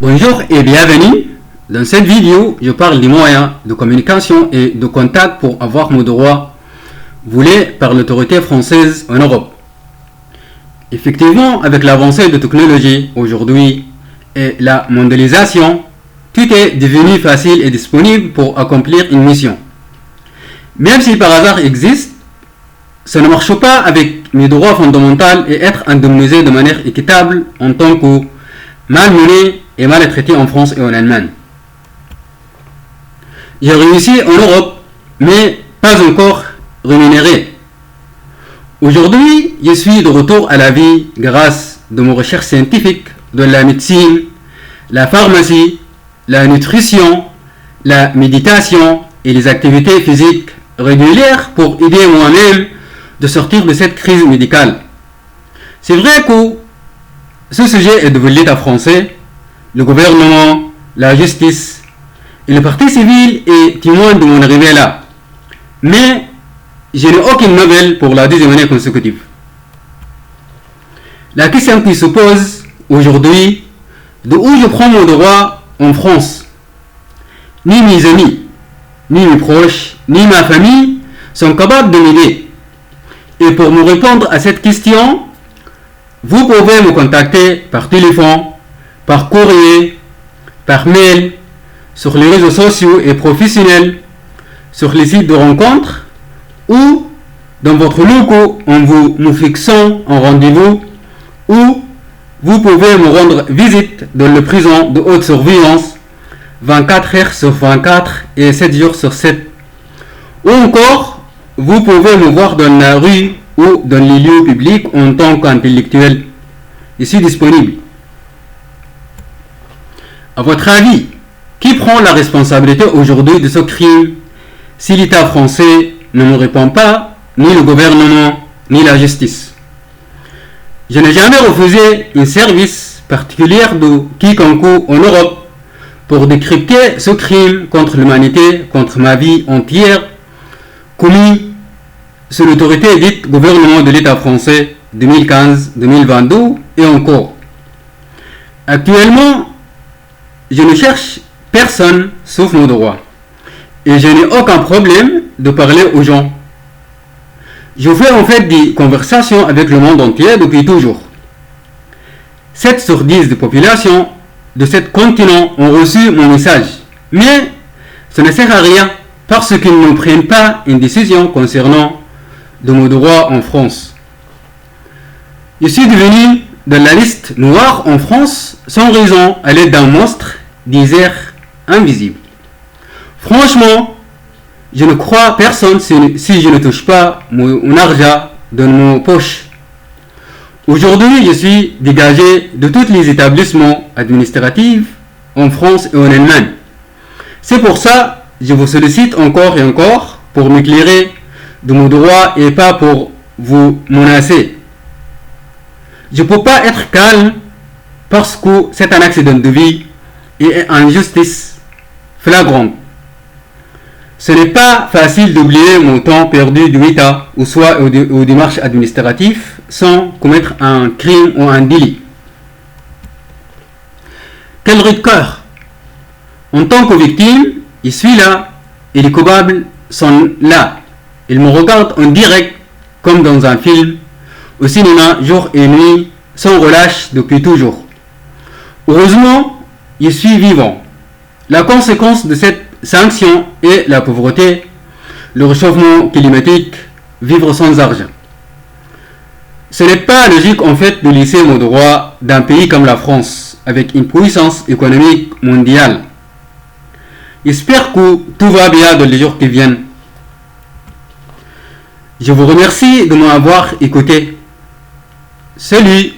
Bonjour et bienvenue. Dans cette vidéo, je parle des moyens de communication et de contact pour avoir nos droits voulus par l'autorité française en Europe. Effectivement, avec l'avancée de technologie aujourd'hui et la mondialisation, tout est devenu facile et disponible pour accomplir une mission. Même si par hasard existe, ça ne marche pas avec mes droits fondamentaux et être indemnisé de manière équitable en tant que malmené et maltraité en France et en Allemagne. J'ai réussi en Europe, mais pas encore rémunéré. Aujourd'hui, je suis de retour à la vie grâce à mes recherches scientifiques de la médecine, la pharmacie, la nutrition, la méditation et les activités physiques régulières pour aider moi-même de sortir de cette crise médicale. C'est vrai que ce sujet est devenu l'État français, le gouvernement, la justice et le parti civil est témoin de mon arrivée là. Mais je n'ai aucune nouvelle pour la deuxième année consécutive. La question qui se pose aujourd'hui, de où je prends mon droit en France? Ni mes amis, ni mes proches, ni ma famille sont capables de m'aider. Et pour me répondre à cette question, vous pouvez me contacter par téléphone, par courrier, par mail, sur les réseaux sociaux et professionnels, sur les sites de rencontres ou dans votre local en nous fixant un rendez-vous, ou vous pouvez me rendre visite dans la prison de haute surveillance 24 heures sur 24 et 7 jours sur 7. Ou encore, vous pouvez me voir dans la rue ou dans les lieux publics en tant qu'intellectuel. Je suis disponible. À votre avis, qui prend la responsabilité aujourd'hui de ce crime si l'État français ne me répond pas, ni le gouvernement, ni la justice? Je n'ai jamais refusé un service particulier de quiconque en Europe pour décrypter ce crime contre l'humanité, contre ma vie entière, commis sous l'autorité dite gouvernement de l'État français 2015-2022 et encore. Actuellement, je ne cherche personne sauf mon droit. Et je n'ai aucun problème de parler aux gens. Je fais en fait des conversations avec le monde entier depuis toujours. 7 sur 10 de population de ce continent ont reçu mon message. Mais ça ne sert à rien parce qu'ils ne prennent pas une décision concernant de mon droit en France. Je suis devenu dans la liste noire en France sans raison à l'aide d'un monstre désert invisible. Franchement, je ne crois personne si je ne touche pas mon argent dans mon poche. Aujourd'hui, je suis dégagé de tous les établissements administratifs en France et en Allemagne. C'est pour ça que je vous sollicite encore et encore pour m'éclairer de mon droit et pas pour vous menacer. Je ne peux pas être calme parce que c'est un accident de vie et une injustice flagrante. Ce n'est pas facile d'oublier mon temps perdu de 8 ans ou soit aux démarches administratives sans commettre un crime ou un délit. Quel rit de cœur! En tant que victime, je suis là et les coupables sont là. Ils me regardent en direct comme dans un film, au cinéma jour et nuit, sans relâche depuis toujours. Heureusement, je suis vivant. La conséquence de cette sanction est la pauvreté, le réchauffement climatique, vivre sans argent. Ce n'est pas logique en fait de laisser mon droit d'un pays comme la France, avec une puissance économique mondiale. J'espère que tout va bien dans les jours qui viennent. Je vous remercie de m'avoir écouté. Salut!